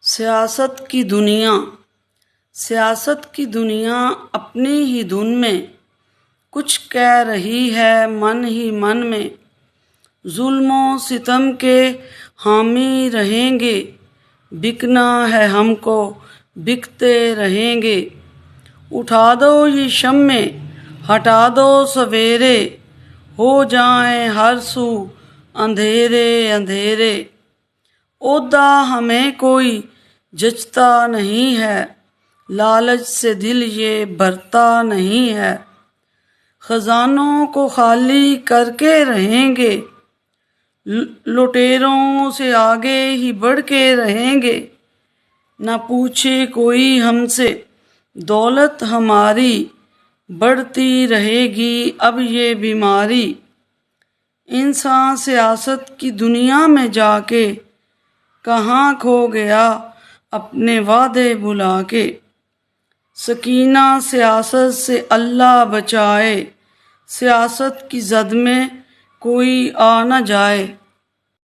سیاست کی دنیا اپنی ہی دھن میں کچھ کہہ رہی ہے من ہی من میں، ظلم و ستم کے حامی رہیں گے، بکنا ہے ہم کو بکتے رہیں گے، اٹھا دو یہ شمع ہٹا دو سویرے، ہو جائیں ہر سو اندھیرے اندھیرے، عہدہ ہمیں کوئی جچتا نہیں ہے، لالچ سے دل یہ بھرتا نہیں ہے، خزانوں کو خالی کر کے رہیں گے، لٹیروں سے آگے ہی بڑھ کے رہیں گے، نہ پوچھے کوئی ہم سے دولت ہماری، بڑھتی رہے گی اب یہ بیماری، انسان سیاست کی دنیا میں جا کے کہاں کھو گیا اپنے وعدے بھلا کے، سکینہ سیاست سے اللہ بچائے، سیاست کی زد میں کوئی آ نہ جائے۔